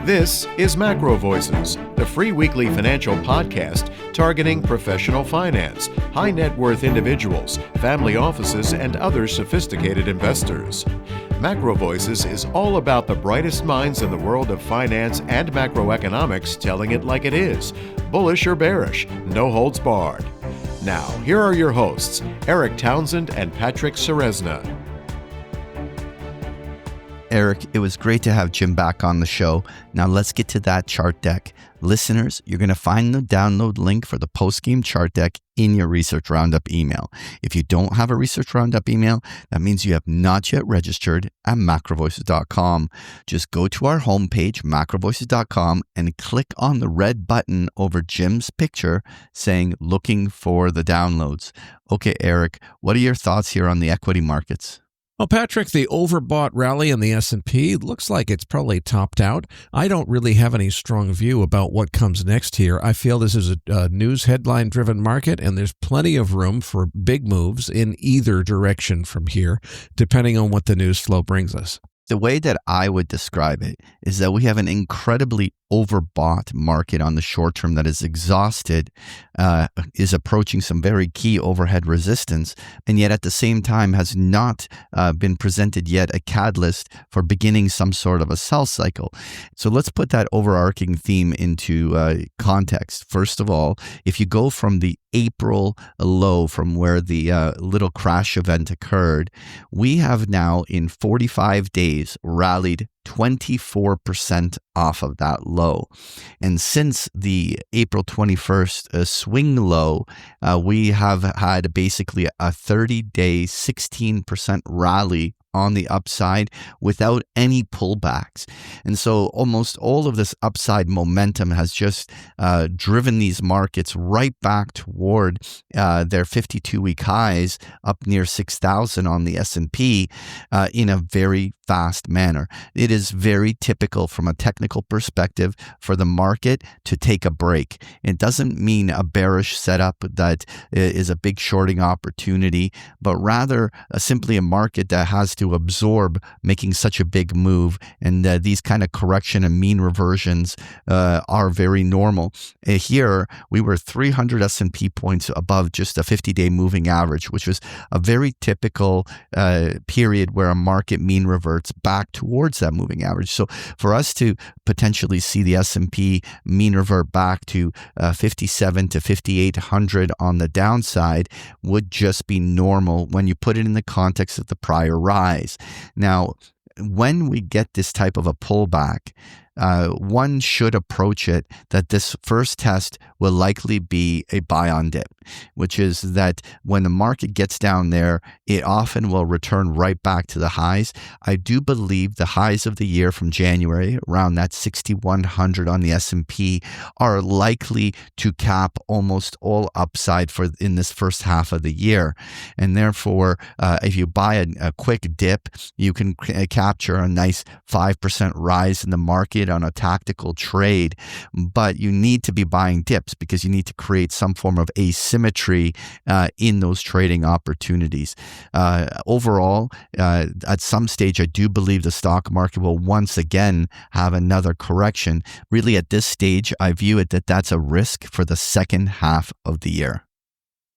This is MacroVoices, the free weekly financial podcast targeting professional finance, high net worth individuals, family offices, and other sophisticated investors. MacroVoices is all about the brightest minds in the world of finance and macroeconomics telling it like it is, bullish or bearish, no holds barred. Now, here are your hosts, Eric Townsend and Patrick Ceresna. Eric, it was great to have Jim back on the show. Now let's get to that chart deck. Listeners, you're going to find the download link for the post-game chart deck in your Research Roundup email. If you don't have a Research Roundup email, that means you have not yet registered at MacroVoices.com. Just go to our homepage, MacroVoices.com, and click on the red button over Jim's picture saying, looking for the downloads. Okay, Eric, what are your thoughts here on the equity markets? Well, Patrick, the overbought rally in the S&P looks like it's probably topped out. I don't really have any strong view about what comes next here. I feel this is a news headline-driven market, and there's plenty of room for big moves in either direction from here, depending on what the news flow brings us. The way that I would describe it is that we have an incredibly overbought market on the short term that is exhausted, is approaching some very key overhead resistance, and yet at the same time has not been presented yet a catalyst for beginning some sort of a sell cycle. So let's put that overarching theme into context. First of all, if you go from the April low from where the little crash event occurred, we have now in 45 days rallied 24% off of that low. And since the April 21st swing low, we have had basically a 30-day 16% rally on the upside without any pullbacks. And so almost all of this upside momentum has just driven these markets right back toward their 52-week highs, up near 6,000 on the S&P in a very fast manner. It is very typical from a technical perspective for the market to take a break. It doesn't mean a bearish setup that is a big shorting opportunity, but rather simply a market that has to absorb making such a big move, and these kind of correction and mean reversions are very normal. Here, we were 300 S&P points above just a 50-day moving average, which was a very typical period where a market mean reverts back towards that moving average. So for us to potentially see the S&P mean revert back to 57 to 5,800 on the downside would just be normal when you put it in the context of the prior rise. Now, when we get this type of a pullback, one should approach it that this first test will likely be a buy on dip, which is that when the market gets down there, it often will return right back to the highs. I do believe the highs of the year from January, around that 6,100 on the S&P, are likely to cap almost all upside in this first half of the year. And therefore, if you buy a quick dip, you can capture a nice 5% rise in the market on a tactical trade, but you need to be buying dips because you need to create some form of asymmetry in those trading opportunities. Overall, at some stage, I do believe the stock market will once again have another correction. Really, at this stage, I view it that that's a risk for the second half of the year.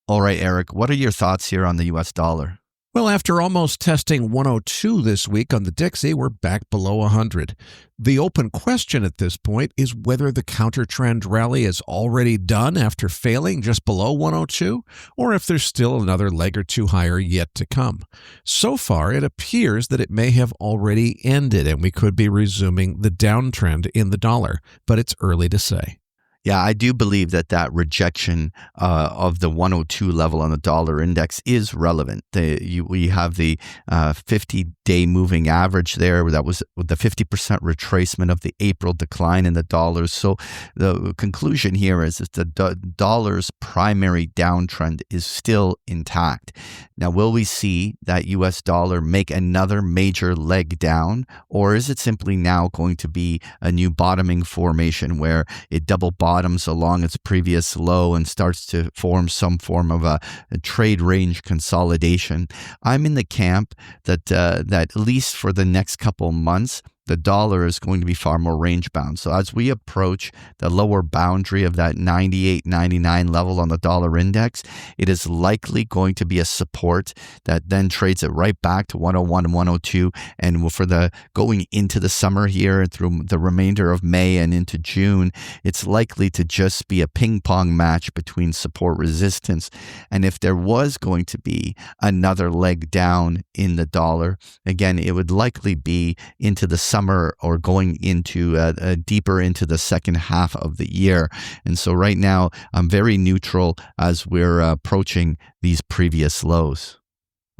All right, Eric, what are your thoughts here on the US dollar? Well, after almost testing 102 this week on the Dixie, we're back below 100. The open question at this point is whether the counter-trend rally is already done after failing just below 102, or if there's still another leg or two higher yet to come. So far, it appears that it may have already ended and we could be resuming the downtrend in the dollar, but it's early to say. Yeah, I do believe that rejection of the 102 level on the dollar index is relevant. We have the 50-day moving average there. That was the 50% retracement of the April decline in the dollars. So the conclusion here is that the dollar's primary downtrend is still intact. Now, will we see that U.S. dollar make another major leg down, or is it simply now going to be a new bottoming formation where it double bottoms along its previous low and starts to form some form of a trade range consolidation? I'm in the camp that at least for the next couple months, the dollar is going to be far more range bound. So as we approach the lower boundary of that 98, 99 level on the dollar index, it is likely going to be a support that then trades it right back to 101 and 102. And for the going into the summer here through the remainder of May and into June, it's likely to just be a ping pong match between support resistance. And if there was going to be another leg down in the dollar, again, it would likely be into the summer or going into deeper into the second half of the year. And so right now, I'm very neutral as we're approaching these previous lows.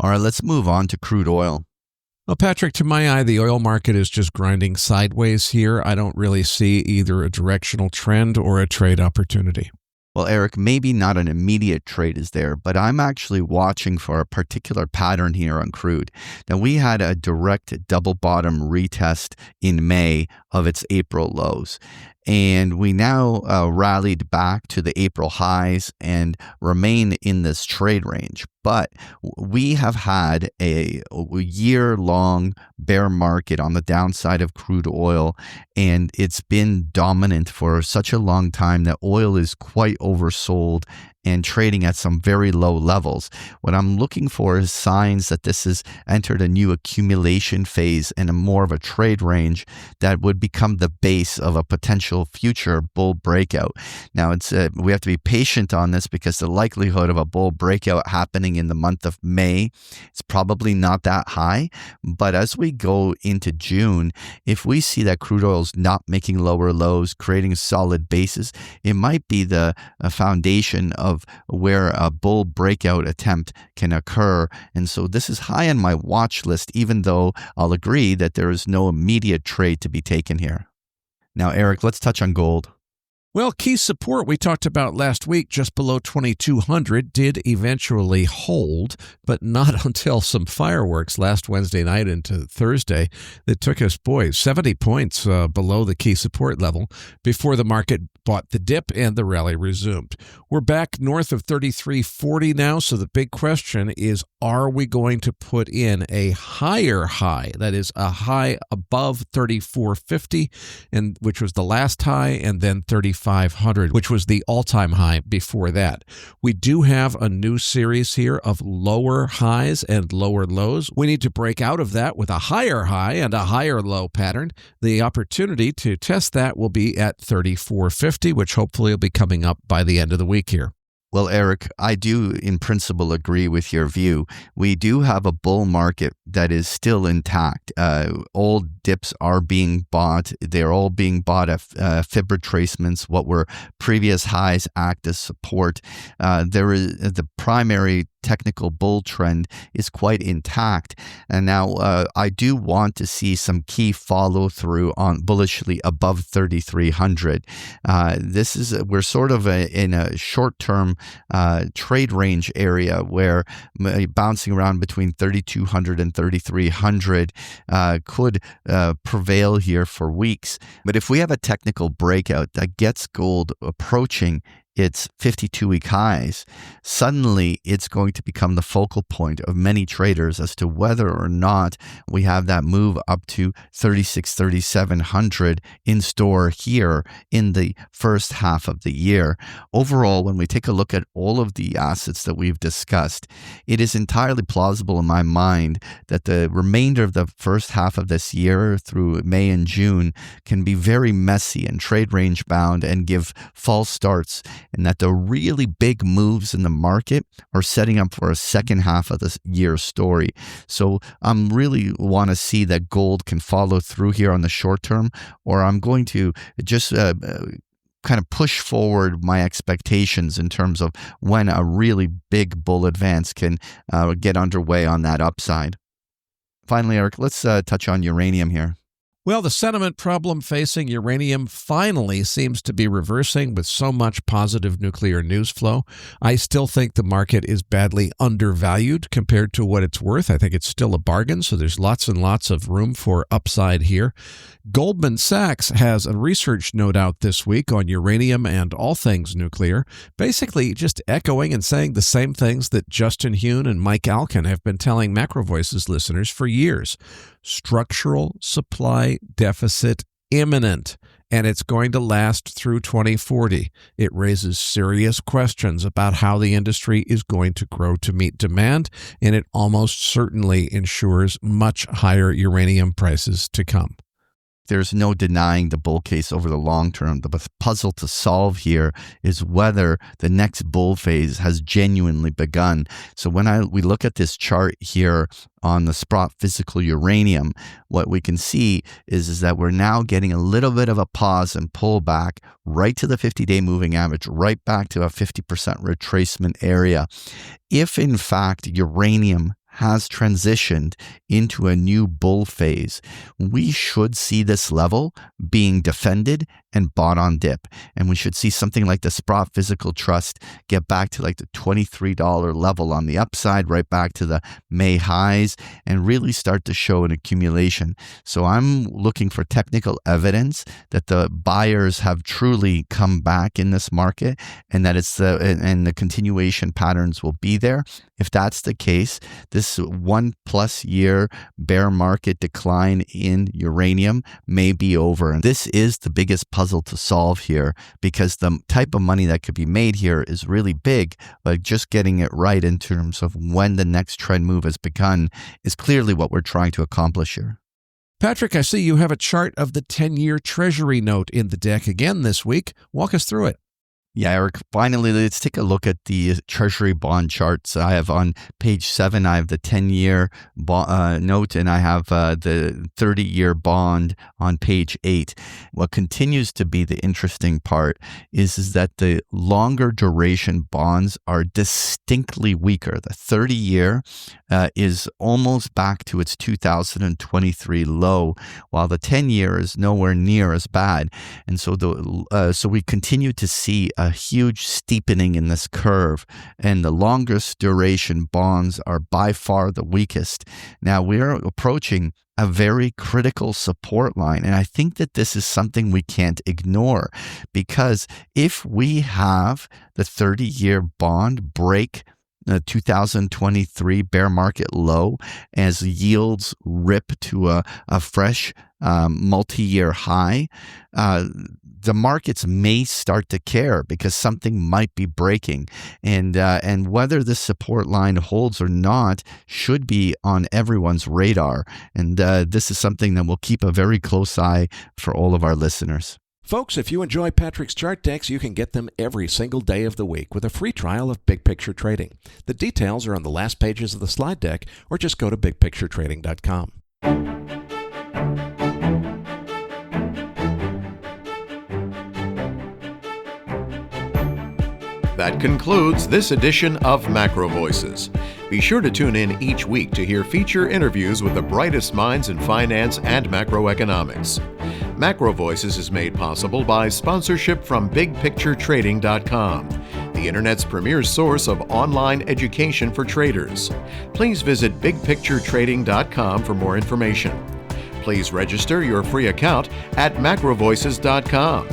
All right, let's move on to crude oil. Well, Patrick, to my eye, the oil market is just grinding sideways here. I don't really see either a directional trend or a trade opportunity. Well, Eric, maybe not an immediate trade is there, but I'm actually watching for a particular pattern here on crude. Now, we had a direct double bottom retest in May of its April lows. And we now rallied back to the April highs and remain in this trade range. But we have had a year-long bear market on the downside of crude oil, and it's been dominant for such a long time that oil is quite oversold and trading at some very low levels. What I'm looking for is signs that this has entered a new accumulation phase and a more of a trade range that would become the base of a potential future bull breakout. Now, we have to be patient on this because the likelihood of a bull breakout happening in the month of May is probably not that high. But as we go into June, if we see that crude oil is not making lower lows, creating a solid basis, it might be the foundation of where a bull breakout attempt can occur. And so this is high on my watch list, even though I'll agree that there is no immediate trade to be taken here. Now, Eric, let's touch on gold. Well, key support we talked about last week, just below 2,200, did eventually hold, but not until some fireworks last Wednesday night into Thursday that took us, 70 points below the key support level before the market bought the dip and the rally resumed. We're back north of 33.40 now, so the big question is, are we going to put in a higher high, that is a high above 34.50, and which was the last high, and then 3,500, which was the all-time high before that. We do have a new series here of lower highs and lower lows. We need to break out of that with a higher high and a higher low pattern. The opportunity to test that will be at 34.50, which hopefully will be coming up by the end of the week here. Well, Eric, I do in principle agree with your view. We do have a bull market that is still intact. Old dips are being bought. They're all being bought at fib retracements. What were previous highs act as support. There is the primary technical bull trend is quite intact. And now I do want to see some key follow through on bullishly above 3,300. We're sort of in a short term trade range area where bouncing around between 3,200 and 3,300 could prevail here for weeks. But if we have a technical breakout that gets gold approaching its 52-week highs, suddenly it's going to become the focal point of many traders as to whether or not we have that move up to 3,700 in store here in the first half of the year. Overall, when we take a look at all of the assets that we've discussed, it is entirely plausible in my mind that the remainder of the first half of this year through May and June can be very messy and trade range bound and give false starts, and that the really big moves in the market are setting up for a second half of this year's story. So I'm really want to see that gold can follow through here on the short term, or I'm going to just kind of push forward my expectations in terms of when a really big bull advance can get underway on that upside. Finally, Eric, let's touch on uranium here. Well, the sentiment problem facing uranium finally seems to be reversing with so much positive nuclear news flow. I still think the market is badly undervalued compared to what it's worth. I think it's still a bargain, so there's lots and lots of room for upside here. Goldman Sachs has a research note out this week on uranium and all things nuclear, basically just echoing and saying the same things that Justin Hune and Mike Alkin have been telling MacroVoices listeners for years. Structural supply supply deficit imminent, and it's going to last through 2040. It raises serious questions about how the industry is going to grow to meet demand, and it almost certainly ensures much higher uranium prices to come. There's no denying the bull case over the long term. The puzzle to solve here is whether the next bull phase has genuinely begun. So when we look at this chart here on the Sprott physical uranium, what we can see is that we're now getting a little bit of a pause and pullback right to the 50-day moving average, right back to a 50% retracement area. If in fact uranium has transitioned into a new bull phase, we should see this level being defended and bought on dip. And we should see something like the Sprott Physical Trust get back to like the $23 level on the upside, right back to the May highs, and really start to show an accumulation. So I'm looking for technical evidence that the buyers have truly come back in this market, and that the continuation patterns will be there. If that's the case, this 1+ year bear market decline in uranium may be over. And this is the biggest puzzle to solve here, because the type of money that could be made here is really big, but just getting it right in terms of when the next trend move has begun is clearly what we're trying to accomplish here. Patrick, I see you have a chart of the 10-year Treasury note in the deck again this week. Walk us through it. Yeah, Eric, finally, let's take a look at the Treasury bond charts. I have on page 7, I have the 10-year note, and I have the 30-year bond on page 8. What continues to be the interesting part is that the longer duration bonds are distinctly weaker. The 30-year is almost back to its 2023 low, while the 10-year is nowhere near as bad. And so so we continue to see a huge steepening in this curve, and the longest duration bonds are by far the weakest. Now we're approaching a very critical support line, and I think that this is something we can't ignore, because if we have the 30-year bond break the 2023 bear market low as yields rip to a fresh multi-year high, the markets may start to care because something might be breaking, and whether this support line holds or not should be on everyone's radar. And this is something that we'll keep a very close eye for all of our listeners. Folks, if you enjoy Patrick's chart decks, you can get them every single day of the week with a free trial of Big Picture Trading. The details are on the last pages of the slide deck, or just go to bigpicturetrading.com. That concludes this edition of MacroVoices. Be sure to tune in each week to hear feature interviews with the brightest minds in finance and macroeconomics. MacroVoices is made possible by sponsorship from BigPictureTrading.com, the Internet's premier source of online education for traders. Please visit BigPictureTrading.com for more information. Please register your free account at MacroVoices.com.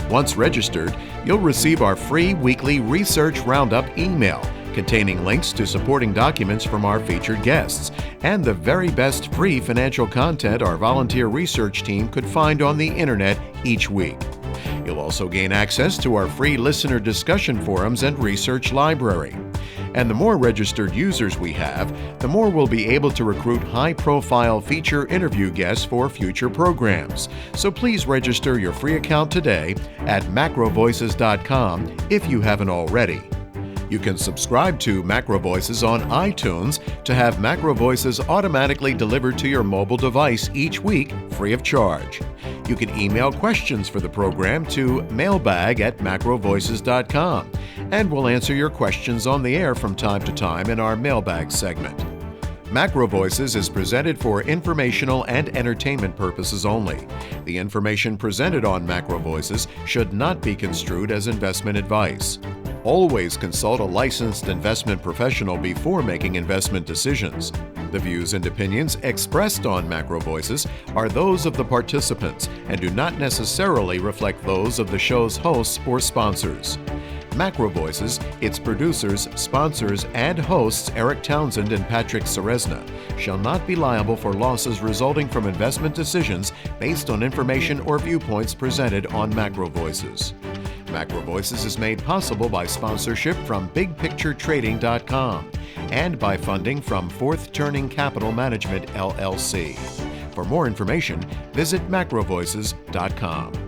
Once registered, you'll receive our free weekly Research Roundup email containing links to supporting documents from our featured guests and the very best free financial content our volunteer research team could find on the internet each week. You'll also gain access to our free listener discussion forums and research library. And the more registered users we have, the more we'll be able to recruit high-profile feature interview guests for future programs. So please register your free account today at macrovoices.com if you haven't already. You can subscribe to MacroVoices on iTunes to have MacroVoices automatically delivered to your mobile device each week free of charge. You can email questions for the program to mailbag@macrovoices.com, and we'll answer your questions on the air from time to time in our mailbag segment. MacroVoices is presented for informational and entertainment purposes only. The information presented on MacroVoices should not be construed as investment advice. Always consult a licensed investment professional before making investment decisions. The views and opinions expressed on MacroVoices are those of the participants and do not necessarily reflect those of the show's hosts or sponsors. MacroVoices, its producers, sponsors, and hosts Eric Townsend and Patrick Ceresna shall not be liable for losses resulting from investment decisions based on information or viewpoints presented on MacroVoices. MacroVoices is made possible by sponsorship from BigPictureTrading.com and by funding from Fourth Turning Capital Management, LLC. For more information, visit MacroVoices.com.